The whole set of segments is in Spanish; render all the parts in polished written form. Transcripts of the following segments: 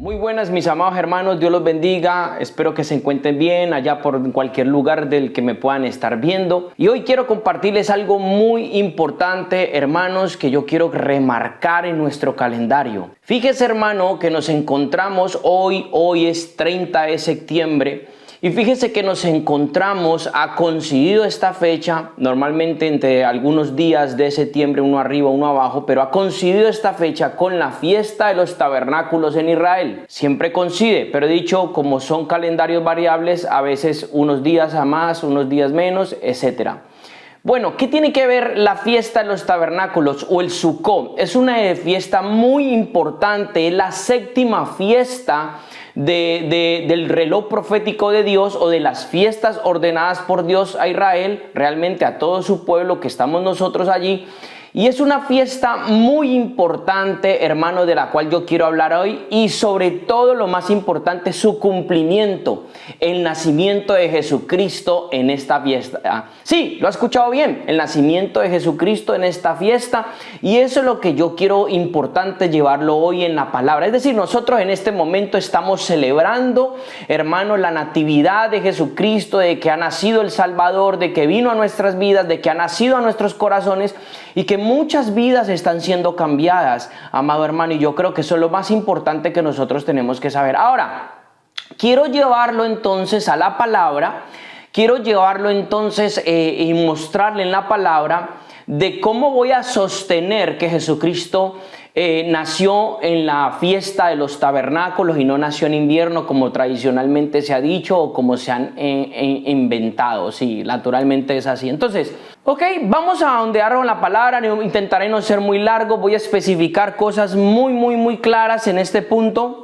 Muy buenas mis amados hermanos, Dios los bendiga, espero que se encuentren bien allá por cualquier lugar del que me puedan estar viendo. Y hoy quiero compartirles algo muy importante, hermanos, que yo quiero remarcar en nuestro calendario. Fíjese, hermano, que nos encontramos hoy es 30 de septiembre. Y fíjese que nos encontramos, ha coincidido esta fecha, normalmente entre algunos días de septiembre, uno arriba, uno abajo, pero ha coincidido esta fecha con la fiesta de los tabernáculos en Israel. Siempre coincide, pero he dicho, como son calendarios variables, a veces unos días a más, unos días menos, etcétera. Bueno, ¿qué tiene que ver la fiesta de los tabernáculos o el Sukkot? Es una fiesta muy importante, es la séptima fiesta del reloj profético de Dios o de las fiestas ordenadas por Dios a Israel, realmente a todo su pueblo que estamos nosotros allí. Y es una fiesta muy importante, hermano, de la cual yo quiero hablar hoy y sobre todo lo más importante, su cumplimiento, el nacimiento de Jesucristo en esta fiesta. Sí, lo ha escuchado bien, el nacimiento de Jesucristo en esta fiesta, y eso es lo que yo quiero importante llevarlo hoy en la palabra. Es decir, nosotros en este momento estamos celebrando, hermano, la natividad de Jesucristo, de que ha nacido el Salvador, de que vino a nuestras vidas, de que ha nacido a nuestros corazones y que muchas vidas están siendo cambiadas, amado hermano, y yo creo que eso es lo más importante que nosotros tenemos que saber. Ahora, quiero llevarlo entonces a la palabra, quiero llevarlo entonces y mostrarle en la palabra de cómo voy a sostener que Jesucristo nació en la fiesta de los tabernáculos y no nació en invierno como tradicionalmente se ha dicho o como se han inventado. Sí, naturalmente es así. Entonces, ok, vamos a ondear con la palabra, intentaré no ser muy largo, voy a especificar cosas muy claras en este punto.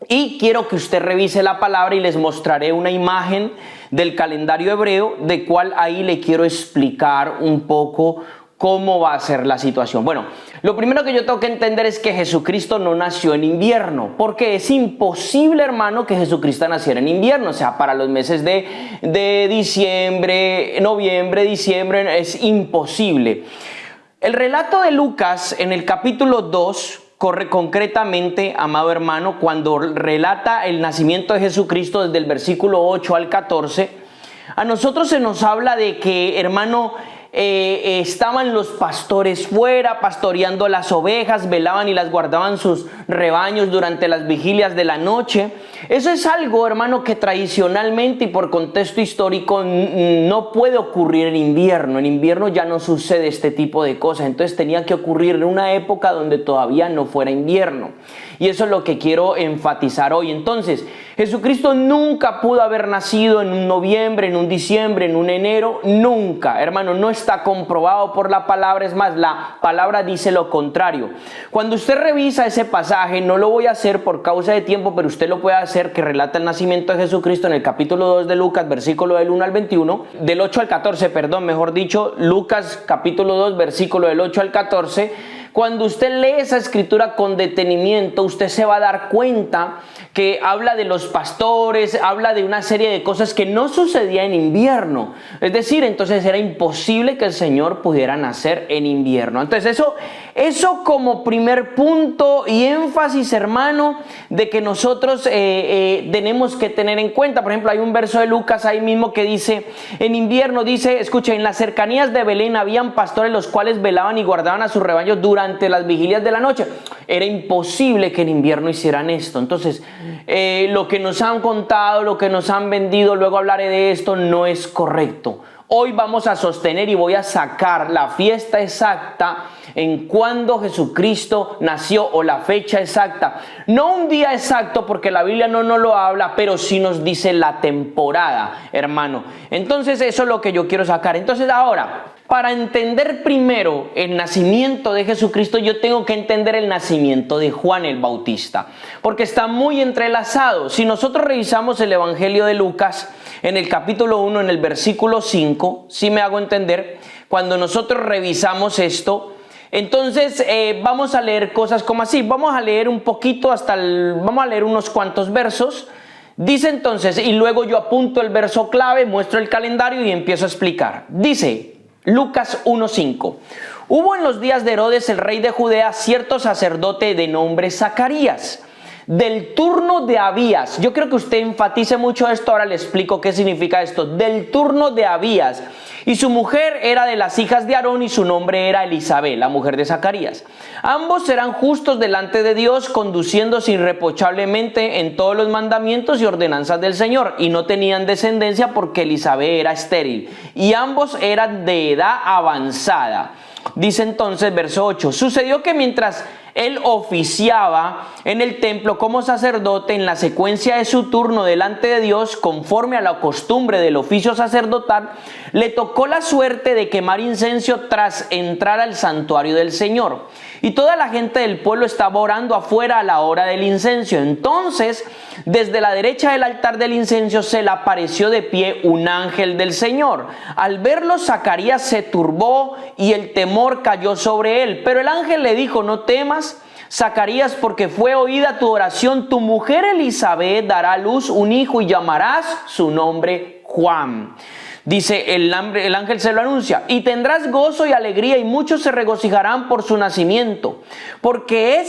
Y quiero que usted revise la palabra y les mostraré una imagen del calendario hebreo, de cual ahí le quiero explicar un poco cómo va a ser la situación. Bueno, lo primero que yo tengo que entender es que Jesucristo no nació en invierno, porque es imposible, hermano, que Jesucristo naciera en invierno. O sea, para los meses de diciembre, noviembre, diciembre, es imposible. El relato de Lucas en el capítulo 2 corre concretamente, amado hermano, cuando relata el nacimiento de Jesucristo desde el versículo 8 al 14, a nosotros se nos habla de que, hermano, estaban los pastores fuera pastoreando las ovejas, velaban y las guardaban sus rebaños durante las vigilias de la noche. Eso es algo, hermano, que tradicionalmente y por contexto histórico no puede ocurrir en invierno. En invierno ya no sucede este tipo de cosas, entonces tenía que ocurrir en una época donde todavía no fuera invierno. Y eso es lo que quiero enfatizar hoy. Entonces, Jesucristo nunca pudo haber nacido en un noviembre, en un diciembre, en un enero, nunca, hermano, no está comprobado por la palabra. Es más, la palabra dice lo contrario. Cuando usted revisa ese pasaje, no lo voy a hacer por causa de tiempo, pero usted lo puede hacer, que relata el nacimiento de Jesucristo en el capítulo 2 de Lucas, versículo del 1 al 21, del 8 al 14, perdón, mejor dicho, Lucas capítulo 2, versículo del 8 al 14. Cuando usted lee esa escritura con detenimiento, usted se va a dar cuenta que habla de los pastores, habla de una serie de cosas que no sucedía en invierno. Es decir, entonces era imposible que el Señor pudiera nacer en invierno. Entonces eso como primer punto y énfasis, hermano, de que nosotros tenemos que tener en cuenta. Por ejemplo, hay un verso de Lucas ahí mismo que dice, en invierno dice, escucha, en las cercanías de Belén habían pastores los cuales velaban y guardaban a sus rebaños durante las vigilias de la noche. Era imposible que en invierno hicieran esto. Entonces, lo que nos han contado, lo que nos han vendido, luego hablaré de esto, no es correcto. Hoy vamos a sostener y voy a sacar la fiesta exacta en cuando Jesucristo nació o la fecha exacta. No un día exacto porque la Biblia no nos lo habla, pero sí nos dice la temporada, hermano. Entonces eso es lo que yo quiero sacar. Entonces ahora, para entender primero el nacimiento de Jesucristo, yo tengo que entender el nacimiento de Juan el Bautista, porque está muy entrelazado. Si nosotros revisamos el Evangelio de Lucas, en el capítulo 1, en el versículo 5, si me hago entender, cuando nosotros revisamos esto, entonces vamos a leer cosas como así. Vamos a leer un poquito vamos a leer unos cuantos versos. Dice entonces, y luego yo apunto el verso clave, muestro el calendario y empiezo a explicar. Dice Lucas 1:5. Hubo en los días de Herodes, el rey de Judea, cierto sacerdote de nombre Zacarías, del turno de Abías. Yo creo que usted enfatice mucho esto, ahora le explico qué significa esto. Del turno de Abías. Y su mujer era de las hijas de Aarón y su nombre era Elisabet, la mujer de Zacarías. Ambos eran justos delante de Dios, conduciéndose irreprochablemente en todos los mandamientos y ordenanzas del Señor. Y no tenían descendencia porque Elisabet era estéril. Y ambos eran de edad avanzada. Dice entonces, verso 8, sucedió que mientras él oficiaba en el templo como sacerdote, en la secuencia de su turno delante de Dios, conforme a la costumbre del oficio sacerdotal, le tocó la suerte de quemar incienso tras entrar al santuario del Señor. Y toda la gente del pueblo estaba orando afuera a la hora del incienso. Entonces, desde la derecha del altar del incienso se le apareció de pie un ángel del Señor. Al verlo, Zacarías se turbó y el temor cayó sobre él. Pero el ángel le dijo, no temas, Zacarías, porque fue oída tu oración. Tu mujer Elisabet dará a luz un hijo y llamarás su nombre Juan. Dice el ángel se lo anuncia, y tendrás gozo y alegría y muchos se regocijarán por su nacimiento, porque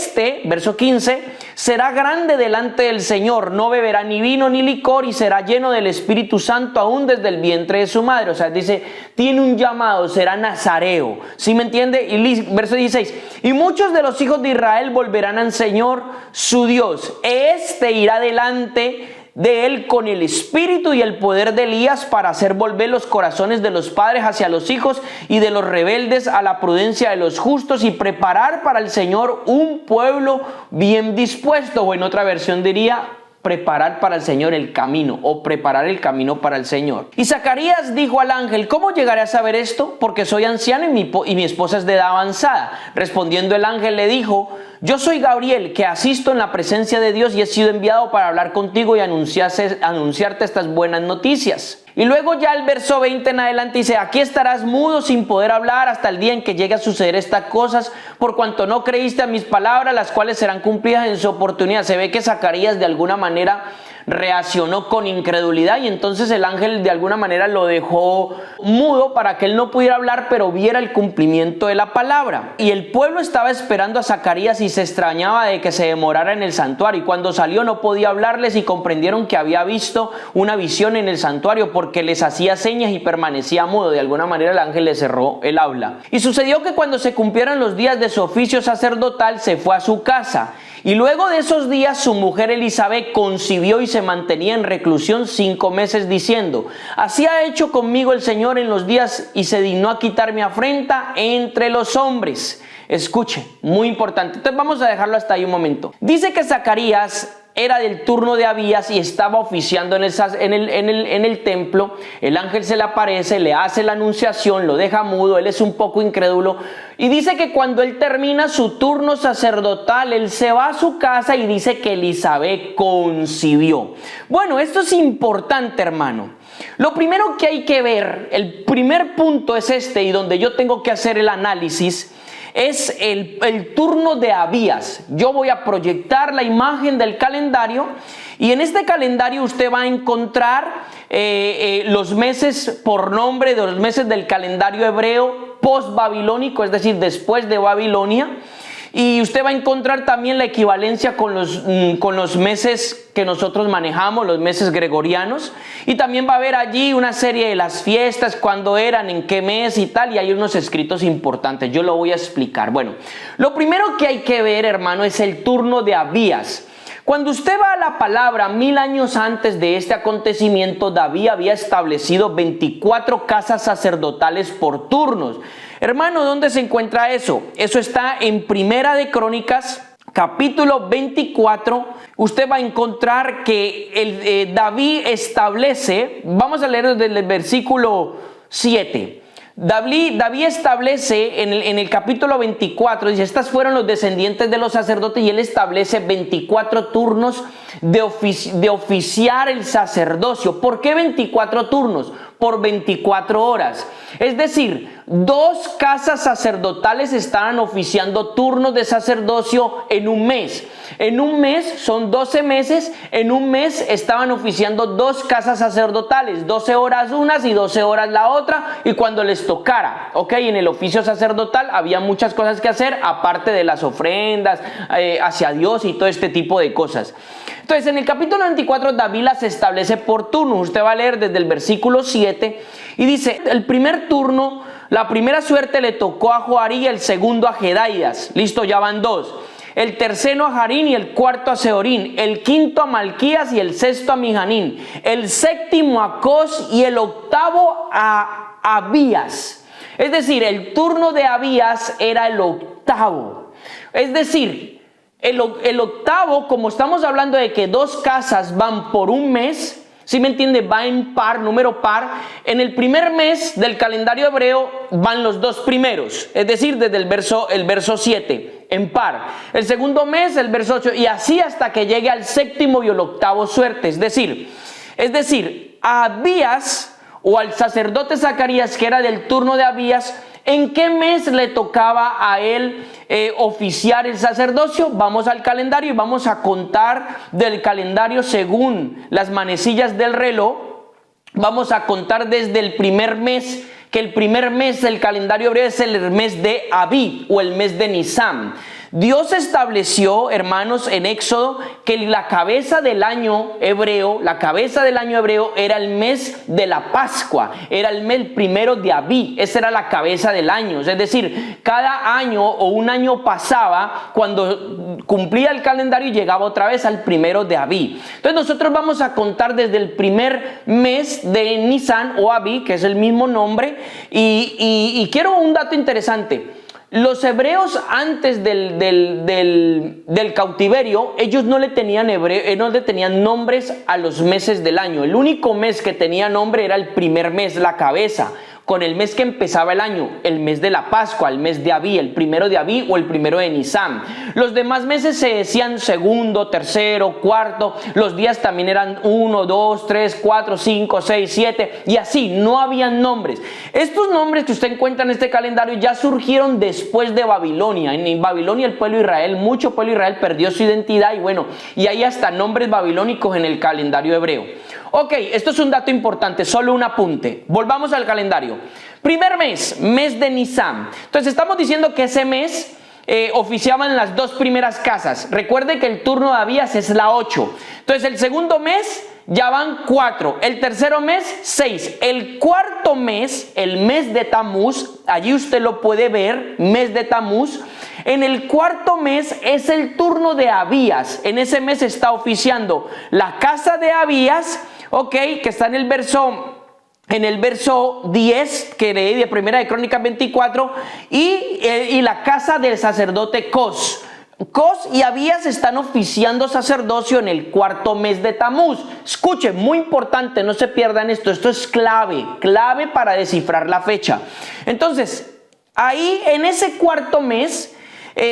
verso 15, será grande delante del Señor, no beberá ni vino ni licor y será lleno del Espíritu Santo aún desde el vientre de su madre. O sea, dice, tiene un llamado, será nazareo. ¿Sí me entiende? Y verso 16, y muchos de los hijos de Israel volverán al Señor su Dios. Irá delante de él con el espíritu y el poder de Elías para hacer volver los corazones de los padres hacia los hijos y de los rebeldes a la prudencia de los justos y preparar para el Señor un pueblo bien dispuesto. O en otra versión diría, preparar para el Señor el camino, o preparar el camino para el Señor. Y Zacarías dijo al ángel, ¿cómo llegaré a saber esto? Porque soy anciano y mi esposa es de edad avanzada. Respondiendo el ángel le dijo, yo soy Gabriel, que asisto en la presencia de Dios y he sido enviado para hablar contigo y anunciarte estas buenas noticias. Y luego ya el verso 20 en adelante dice, aquí estarás mudo sin poder hablar hasta el día en que llegue a suceder estas cosas, por cuanto no creíste a mis palabras, las cuales serán cumplidas en su oportunidad. Se ve que Zacarías de alguna manera reaccionó con incredulidad y entonces el ángel de alguna manera lo dejó mudo para que él no pudiera hablar, pero viera el cumplimiento de la palabra. Y el pueblo estaba esperando a Zacarías y se extrañaba de que se demorara en el santuario, y cuando salió no podía hablarles y comprendieron que había visto una visión en el santuario porque les hacía señas y permanecía mudo. De alguna manera el ángel le cerró el habla. Y sucedió que cuando se cumplieron los días de su oficio sacerdotal se fue a su casa. Y luego de esos días su mujer Elisabet concibió y se mantenía en reclusión 5 meses diciendo, así ha hecho conmigo el Señor en los días y se dignó a quitar mi afrenta entre los hombres. Escuche, muy importante. Entonces vamos a dejarlo hasta ahí un momento. Dice que Zacarías era del turno de Abías y estaba oficiando en el templo. El ángel se le aparece, le hace la anunciación, lo deja mudo, él es un poco incrédulo. Y dice que cuando él termina su turno sacerdotal, él se va a su casa y dice que Elisabet concibió. Bueno, esto es importante, hermano. Lo primero que hay que ver, el primer punto es este, y donde yo tengo que hacer el análisis, es el turno de Abías. Yo voy a proyectar la imagen del calendario y en este calendario usted va a encontrar los meses por nombre de los meses del calendario hebreo post-babilónico, es decir, después de Babilonia. Y usted va a encontrar también la equivalencia con los meses que nosotros manejamos, los meses gregorianos. Y también va a haber allí una serie de las fiestas, cuándo eran, en qué mes y tal. Y hay unos escritos importantes, yo lo voy a explicar. Bueno, lo primero que hay que ver, hermano, es el turno de Abías. Cuando usted va a la palabra, 1000 años antes de este acontecimiento, David había establecido 24 casas sacerdotales por turnos. Hermano, ¿dónde se encuentra eso? Eso está en Primera de Crónicas, capítulo 24. Usted va a encontrar que David establece, vamos a leer desde el versículo 7. David establece en el capítulo 24, dice, estas fueron los descendientes de los sacerdotes, y él establece 24 turnos de oficiar el sacerdocio. ¿Por qué 24 turnos? por 24 horas. Es decir, 2 casas sacerdotales estaban oficiando turnos de sacerdocio en un mes. En un mes son 12 meses, en un mes estaban oficiando 2 casas sacerdotales, 12 horas unas y 12 horas la otra, y cuando les tocara, ¿ok? En el oficio sacerdotal había muchas cosas que hacer, aparte de las ofrendas hacia Dios y todo este tipo de cosas. Entonces, en el capítulo 24, David las establece por turno. Usted va a leer desde el versículo 7 y dice, el primer turno, la primera suerte le tocó a Joarí, el segundo a Jedaías. Listo, ya van 2. El tercero a Harín y el cuarto a Seorín. El quinto a Malquías y el sexto a Mijanín. El séptimo a Cos y el octavo a Abías. Es decir, el turno de Abías era el octavo. Es decir, el octavo, como estamos hablando de que 2 casas van por un mes, ¿sí me entiende? Va en par, número par. En el primer mes del calendario hebreo van los 2 primeros, es decir, desde el verso 7, en par. El segundo mes, el verso 8, y así hasta que llegue al séptimo y el octavo suerte. Es decir, a Abías o al sacerdote Zacarías, que era del turno de Abías, ¿en qué mes le tocaba a él oficiar el sacerdocio? Vamos al calendario y vamos a contar del calendario según las manecillas del reloj. Vamos a contar desde el primer mes, que el primer mes del calendario hebreo es el mes de Abib o el mes de Nisan. Dios estableció, hermanos, en Éxodo, que la cabeza del año hebreo, era el mes de la Pascua, era el mes primero de Abib. Esa era la cabeza del año. Es decir, cada año o un año pasaba cuando cumplía el calendario y llegaba otra vez al primero de Abib. Entonces nosotros vamos a contar desde el primer mes de Nisan o Abib, que es el mismo nombre, y quiero un dato interesante. Los hebreos antes del cautiverio, ellos no le tenían nombres a los meses del año. El único mes que tenía nombre era el primer mes, la cabeza, con el mes que empezaba el año, el mes de la Pascua, el mes de Abí, el primero de Abí o el primero de Nisan. Los demás meses se decían segundo, tercero, cuarto. Los días también eran 1, 2, 3, 4, 5, 6, 7 y así, no habían nombres. Estos nombres que usted encuentra en este calendario ya surgieron después de Babilonia. En Babilonia el pueblo de Israel, mucho pueblo de Israel perdió su identidad y hay hasta nombres babilónicos en el calendario hebreo. Ok, esto es un dato importante, solo un apunte. Volvamos al calendario. Primer mes, mes de Nisan. Entonces estamos diciendo que ese mes oficiaban las 2 primeras casas. Recuerde que el turno de Abías es la 8. Entonces el segundo mes ya van 4. El tercero mes, 6. El cuarto mes, el mes de Tamuz, allí usted lo puede ver, mes de Tamuz. En el cuarto mes es el turno de Abías. En ese mes está oficiando la casa de Abías, ok, que está en el verso 10 que leí de Primera de Crónicas 24, y la casa del sacerdote Cos. Cos y Abías están oficiando sacerdocio en el cuarto mes de Tamuz. Escuchen, muy importante, no se pierdan esto es clave para descifrar la fecha. Entonces, ahí en ese cuarto mes,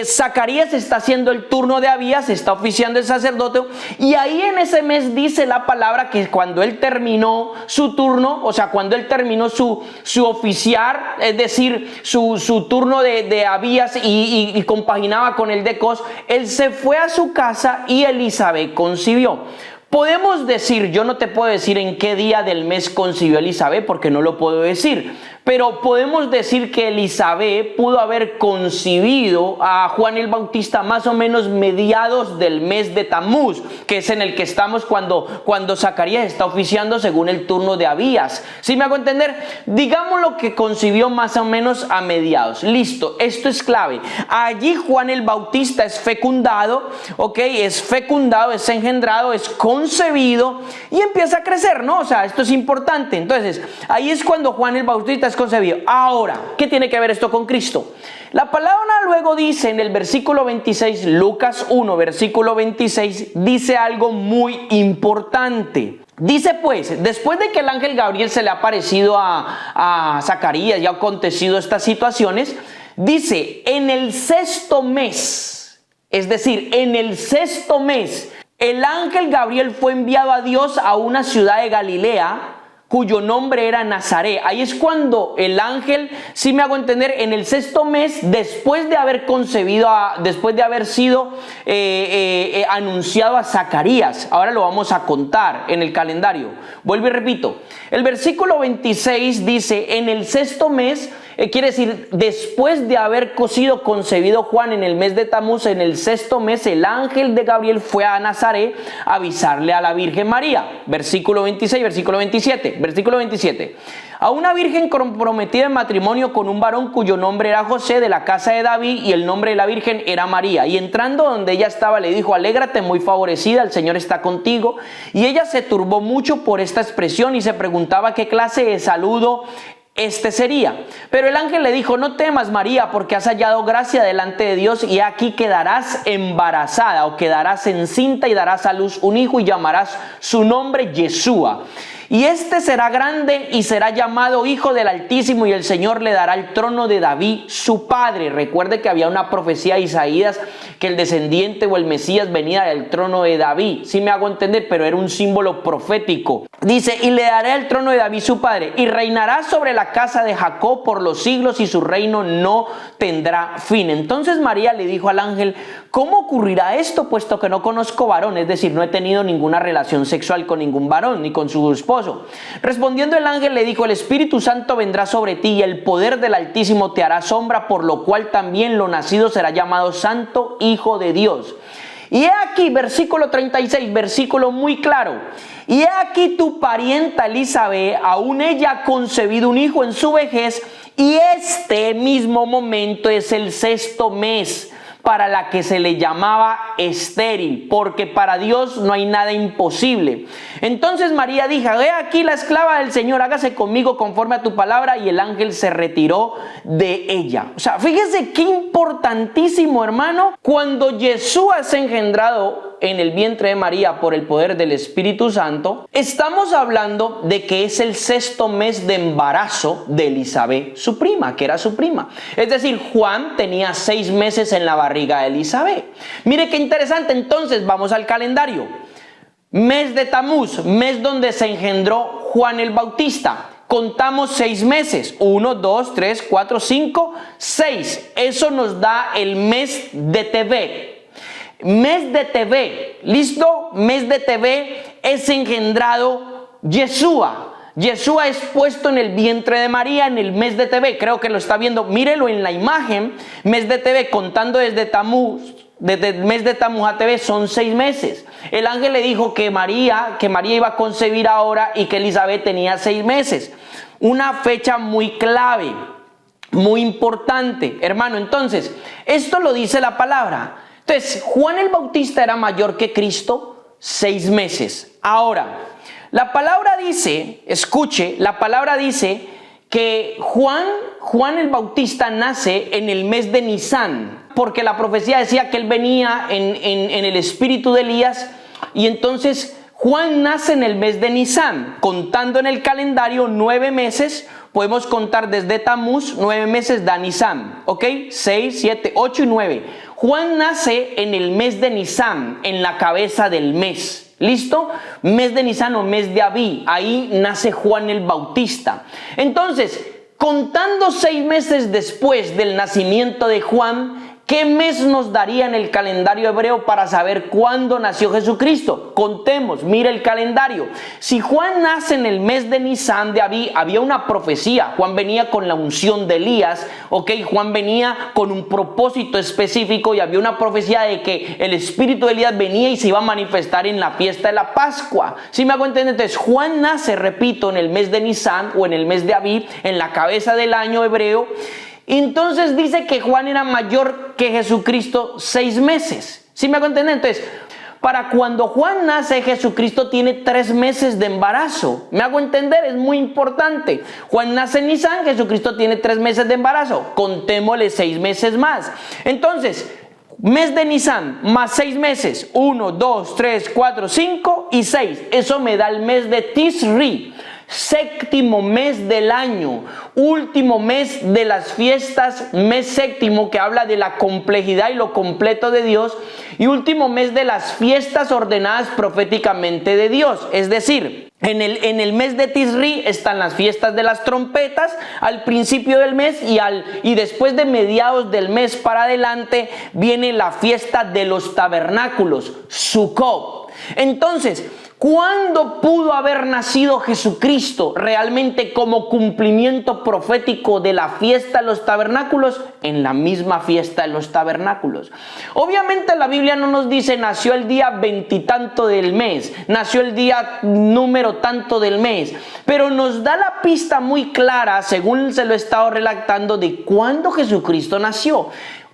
Zacarías está haciendo el turno de Abías, está oficiando el sacerdote, y ahí en ese mes dice la palabra que cuando él terminó su turno, o sea, cuando él terminó su oficiar, es decir, su turno de Abías y compaginaba con el de Cos, él se fue a su casa y Elizabeth concibió. Podemos decir, yo no te puedo decir en qué día del mes concibió Elizabeth porque no lo puedo decir, pero podemos decir que Elizabeth pudo haber concibido a Juan el Bautista más o menos mediados del mes de Tamuz, que es en el que estamos cuando Zacarías está oficiando según el turno de Abías. ¿Sí me hago entender? Digámoslo que concibió más o menos a mediados. Listo, esto es clave. Allí Juan el Bautista es fecundado, ¿ok? Es fecundado, es engendrado, es concebido y empieza a crecer, ¿no? O sea, esto es importante. Entonces, ahí es cuando Juan el Bautista es concebido. Ahora, ¿qué tiene que ver esto con Cristo? La palabra luego dice en el versículo 26, Lucas 1, versículo 26, dice algo muy importante. Dice pues, después de que el ángel Gabriel se le ha aparecido a Zacarías y ha acontecido estas situaciones, dice, en el 6º mes, es decir, en el 6º mes, el ángel Gabriel fue enviado a Dios a una ciudad de Galilea cuyo nombre era Nazaret. Ahí es cuando el ángel, si me hago entender, en el sexto mes, después de haber concebido, después de haber sido anunciado a Zacarías. Ahora lo vamos a contar en el calendario. Vuelvo y repito. El versículo 26 dice, en el sexto mes, quiere decir, después de haber sido concebido Juan en el mes de Tamuz, en el sexto mes, el ángel de Gabriel fue a Nazaret a avisarle a la Virgen María. Versículo 26, versículo 27. Versículo 27. A una virgen comprometida en matrimonio con un varón cuyo nombre era José, de la casa de David, y el nombre de la virgen era María. Y entrando donde ella estaba, le dijo, alégrate, muy favorecida, el Señor está contigo. Y ella se turbó mucho por esta expresión y se preguntaba qué clase de saludo este sería. Pero el ángel le dijo, no temas, María, porque has hallado gracia delante de Dios, y aquí quedarás embarazada o quedarás encinta y darás a luz un hijo y llamarás su nombre Yeshua. Y este será grande y será llamado Hijo del Altísimo, y el Señor le dará el trono de David, su padre. Recuerde que había una profecía de Isaías que el descendiente o el Mesías venía del trono de David. Sí me hago entender, pero era un símbolo profético. Dice, y le daré el trono de David, su padre, y reinará sobre la casa de Jacob por los siglos, y su reino no tendrá fin. Entonces María le dijo al ángel, ¿cómo ocurrirá esto, puesto que no conozco varón? Es decir, no he tenido ninguna relación sexual con ningún varón, ni con su esposo. Respondiendo el ángel le dijo, el Espíritu Santo vendrá sobre ti y el poder del Altísimo te hará sombra, por lo cual también lo nacido será llamado Santo Hijo de Dios. Y he aquí, versículo 36, versículo muy claro. Y he aquí tu parienta Elizabeth, aún ella ha concebido un hijo en su vejez, y este mismo momento es el sexto mes, para la que se le llamaba estéril, porque para Dios no hay nada imposible. Entonces María dijo, he aquí la esclava del Señor, hágase conmigo conforme a tu palabra, y el ángel se retiró de ella. O sea, fíjese qué importantísimo, hermano, cuando Yeshua es engendrado en el vientre de María por el poder del Espíritu Santo, estamos hablando de que es el sexto mes de embarazo de Elizabeth, su prima, que era su prima. Es decir, Juan tenía 6 meses en la barriga de Elizabeth. Mire qué interesante. Entonces vamos al calendario. Mes de Tamuz, mes donde se engendró Juan el Bautista. Contamos 6 meses, 1, 2, 3, 4, 5, 6. Eso nos da el mes de Tevet. Mes de Tevet, ¿listo? Mes de Tevet es engendrado Yeshua. Yeshua es puesto en el vientre de María en el mes de Tevet. Creo que lo está viendo. Mírelo en la imagen. Mes de Tevet, contando desde Tamuz. Desde el mes de Tamuz a Tevet son 6 meses. El ángel le dijo que María iba a concebir ahora y que Elizabeth tenía 6 meses. Una fecha muy clave, muy importante, hermano. Entonces, esto lo dice la palabra. Entonces, Juan el Bautista era mayor que Cristo 6 meses. Ahora, la palabra dice, escuche, la palabra dice que Juan el Bautista nace en el mes de Nisán, porque la profecía decía que él venía en el espíritu de Elías, y entonces Juan nace en el mes de Nisán. Contando en el calendario 9 meses, podemos contar desde Tamuz, 9 meses da Nisán, ¿ok? 6, 7, 8 y 9. Juan nace en el mes de Nisán, en la cabeza del mes. ¿Listo? Mes de Nisán o mes de Abí. Ahí nace Juan el Bautista. Entonces, contando 6 meses después del nacimiento de Juan, ¿qué mes nos daría en el calendario hebreo para saber cuándo nació Jesucristo? Contemos, mira el calendario. Si Juan nace en el mes de Nisán de Abí, había una profecía. Juan venía con la unción de Elías, ¿ok? Juan venía con un propósito específico y había una profecía de que el espíritu de Elías venía y se iba a manifestar en la fiesta de la Pascua. ¿Sí me hago entender? Entonces, Juan nace, repito, en el mes de Nisán o en el mes de Abí, en la cabeza del año hebreo. Entonces dice que Juan era mayor que Jesucristo 6 meses. ¿Sí me hago entender? Entonces, para cuando Juan nace, Jesucristo tiene 3 meses de embarazo. ¿Me hago entender? Es muy importante. Juan nace en Nisán, Jesucristo tiene 3 meses de embarazo. Contémosle 6 meses más. Entonces, mes de Nisán más 6 meses. 1, 2, 3, 4, 5 y 6. Eso me da el mes de Tisri. Séptimo mes del año, último mes de las fiestas, mes séptimo que habla de la complejidad y lo completo de Dios, y último mes de las fiestas ordenadas proféticamente de Dios. Es decir, En el mes de Tisri están las fiestas de las trompetas al principio del mes y después de mediados del mes para adelante viene la fiesta de los tabernáculos, Sukkot. Entonces, ¿cuándo pudo haber nacido Jesucristo realmente como cumplimiento profético de la fiesta de los tabernáculos? En la misma fiesta de los tabernáculos. Obviamente la Biblia no nos dice nació el día veintitanto del mes, nació el día número tanto del mes, pero nos da la pista muy clara, según se lo he estado relatando, de cuándo Jesucristo nació.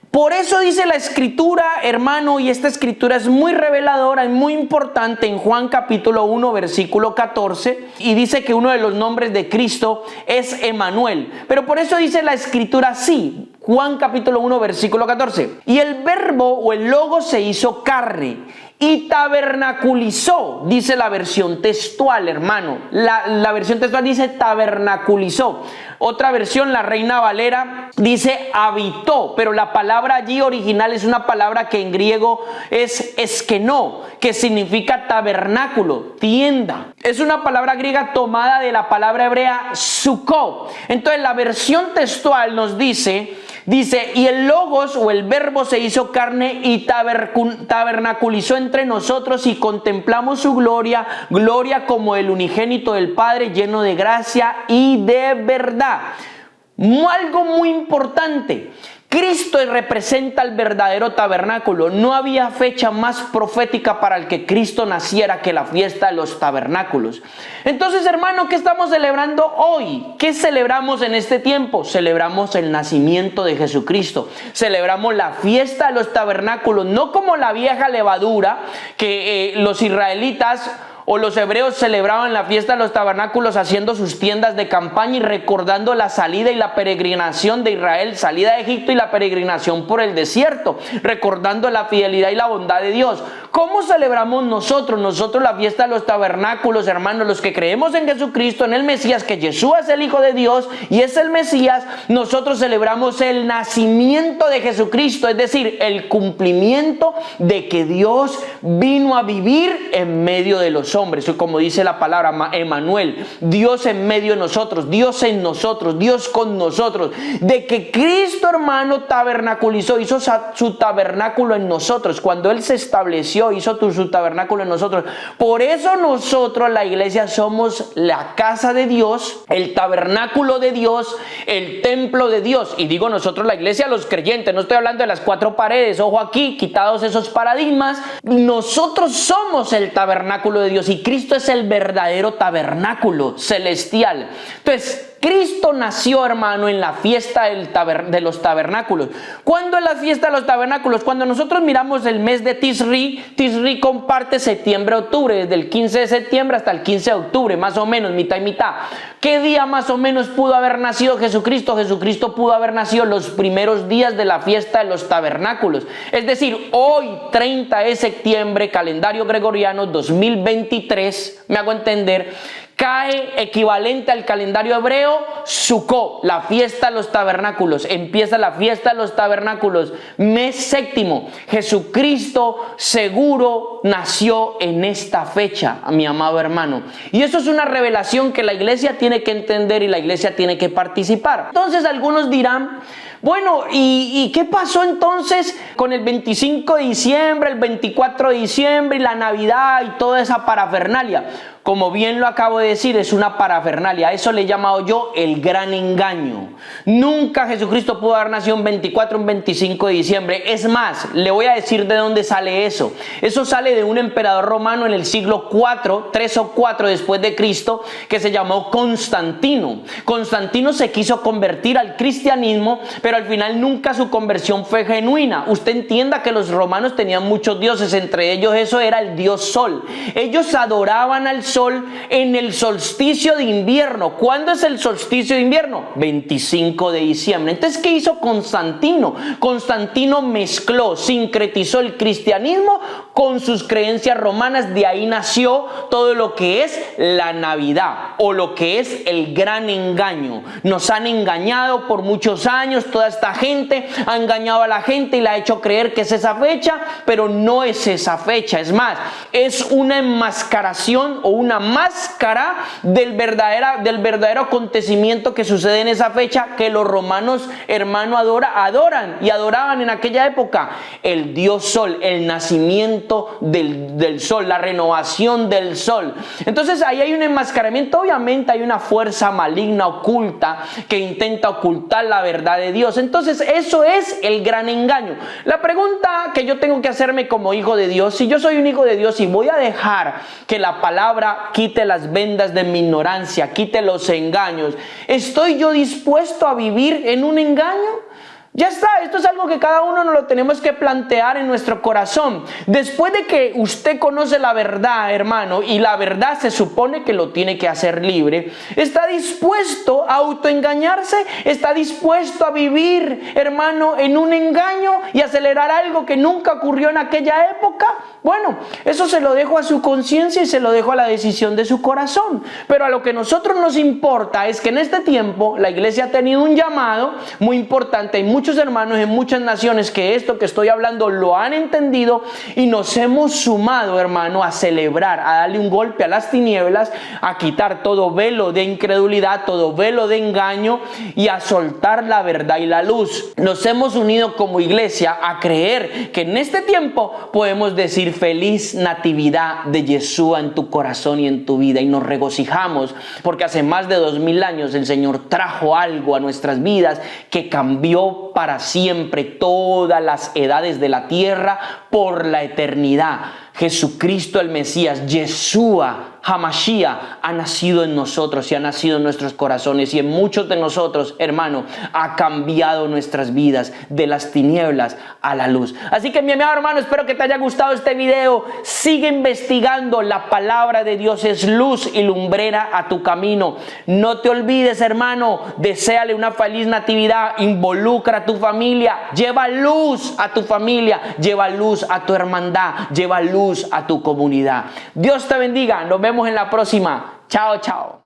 Por eso dice la escritura, hermano, y esta escritura es muy reveladora y muy importante en Juan capítulo 1 versículo 14, y dice que uno de los nombres de Cristo es Emanuel. Pero por eso dice la escritura así, Juan capítulo 1 versículo 14, y el verbo o el logo se hizo carne y tabernaculizó, dice la versión textual, hermano. La versión textual dice tabernaculizó. Otra versión, la Reina Valera, dice habitó, pero la palabra allí original es una palabra que en griego es eskenó, que significa tabernáculo, tienda. Es una palabra griega tomada de la palabra hebrea Sukkot. Entonces la versión textual nos dice, y el logos o el verbo se hizo carne y tabernaculizó entre nosotros y contemplamos su gloria, gloria como el unigénito del Padre, lleno de gracia y de verdad. Algo muy importante. Cristo representa el verdadero tabernáculo. No había fecha más profética para el que Cristo naciera que la fiesta de los tabernáculos. Entonces, hermano, ¿qué estamos celebrando hoy? ¿Qué celebramos en este tiempo? Celebramos el nacimiento de Jesucristo. Celebramos la fiesta de los tabernáculos, no como la vieja levadura que los israelitas o los hebreos celebraban la fiesta de los tabernáculos haciendo sus tiendas de campaña y recordando la salida y la peregrinación de Israel, salida de Egipto y la peregrinación por el desierto, recordando la fidelidad y la bondad de Dios. ¿Cómo celebramos nosotros? Nosotros la fiesta de los tabernáculos, hermanos, los que creemos en Jesucristo, en el Mesías, que Jesús es el Hijo de Dios y es el Mesías, nosotros celebramos el nacimiento de Jesucristo, es decir, el cumplimiento de que Dios vino a vivir en medio de los hombres, como dice la palabra Emanuel, Dios en medio de nosotros, Dios en nosotros, Dios con nosotros, de que Cristo, hermano, tabernaculizó, hizo su tabernáculo en nosotros. Cuando Él se estableció, hizo su tabernáculo en nosotros. Por eso nosotros, la iglesia, somos la casa de Dios, el tabernáculo de Dios, el templo de Dios. Y digo nosotros, la iglesia, los creyentes, no estoy hablando de las cuatro paredes, ojo aquí, quitados esos paradigmas. Nosotros somos el tabernáculo de Dios y Cristo es el verdadero tabernáculo celestial. Entonces, Cristo nació, hermano, en la fiesta de los tabernáculos. ¿Cuándo es la fiesta de los tabernáculos? Cuando nosotros miramos el mes de Tisri, Tisri comparte septiembre-octubre, desde el 15 de septiembre hasta el 15 de octubre, más o menos, mitad y mitad. ¿Qué día más o menos pudo haber nacido Jesucristo? Jesucristo pudo haber nacido los primeros días de la fiesta de los tabernáculos. Es decir, hoy, 30 de septiembre, calendario gregoriano 2023, me hago entender, cae equivalente al calendario hebreo Sukkot, la fiesta de los tabernáculos. Empieza la fiesta de los tabernáculos, mes séptimo. Jesucristo seguro nació en esta fecha, mi amado hermano. Y eso es una revelación que la iglesia tiene que entender y la iglesia tiene que participar. Entonces algunos dirán, bueno, ¿y qué pasó entonces con el 25 de diciembre, el 24 de diciembre y la Navidad y toda esa parafernalia? Como bien lo acabo de decir, es una parafernalia. A eso le he llamado yo el gran engaño. Nunca Jesucristo pudo haber nacido un 24 o un 25 de diciembre. Es más, le voy a decir de dónde sale eso. Eso sale de un emperador romano en el siglo IV, 3 o 4 después de Cristo, que se llamó Constantino. Constantino se quiso convertir al cristianismo, pero al final nunca su conversión fue genuina. Usted entienda que los romanos tenían muchos dioses, entre ellos eso era el dios Sol. Ellos adoraban al sol en el solsticio de invierno. ¿Cuándo es el solsticio de invierno? 25 de diciembre. Entonces, ¿qué hizo Constantino? Constantino mezcló, sincretizó el cristianismo con sus creencias romanas. De ahí nació todo lo que es la Navidad o lo que es el gran engaño. Nos han engañado por muchos años, toda esta gente, ha engañado a la gente y la ha hecho creer que es esa fecha, pero no es esa fecha. Es más, es una enmascaración o una máscara del verdadero acontecimiento que sucede en esa fecha, que los romanos, hermano, adoran y adoraban en aquella época. El dios sol, el nacimiento del sol, la renovación del sol. Entonces ahí hay un enmascaramiento. Obviamente hay una fuerza maligna oculta que intenta ocultar la verdad de Dios. Entonces eso es el gran engaño. La pregunta que yo tengo que hacerme como hijo de Dios: si yo soy un hijo de Dios y voy a dejar que la palabra quite las vendas de mi ignorancia, quite los engaños, ¿estoy yo dispuesto a vivir en un engaño? Ya está, esto es algo que cada uno nos lo tenemos que plantear en nuestro corazón. Después de que usted conoce la verdad, hermano, y la verdad se supone que lo tiene que hacer libre, ¿está dispuesto a autoengañarse? ¿Está dispuesto a vivir, hermano, en un engaño y acelerar algo que nunca ocurrió en aquella época? Bueno, eso se lo dejo a su conciencia y se lo dejo a la decisión de su corazón. Pero a lo que a nosotros nos importa es que en este tiempo la iglesia ha tenido un llamado muy importante. Hay muchos hermanos en muchas naciones que esto que estoy hablando lo han entendido y nos hemos sumado, hermano, a celebrar, a darle un golpe a las tinieblas, a quitar todo velo de incredulidad, todo velo de engaño y a soltar la verdad y la luz. Nos hemos unido como iglesia a creer que en este tiempo podemos decir: feliz natividad de Yeshua en tu corazón y en tu vida, y nos regocijamos porque hace más de 2000 años el Señor trajo algo a nuestras vidas que cambió para siempre todas las edades de la tierra por la eternidad. Jesucristo el Mesías, Yeshua HaMashiach, ha nacido en nosotros y ha nacido en nuestros corazones, y en muchos de nosotros, hermano, ha cambiado nuestras vidas de las tinieblas a la luz. Así que, mi amado hermano, espero que te haya gustado este video. Sigue investigando. La palabra de Dios es luz y lumbrera a tu camino. No te olvides, hermano, deséale una feliz natividad. Involucra a tu familia. Lleva luz a tu familia. Lleva luz a tu hermandad. Lleva luz a tu comunidad. Dios te bendiga. Nos vemos en la próxima. Chao, chao.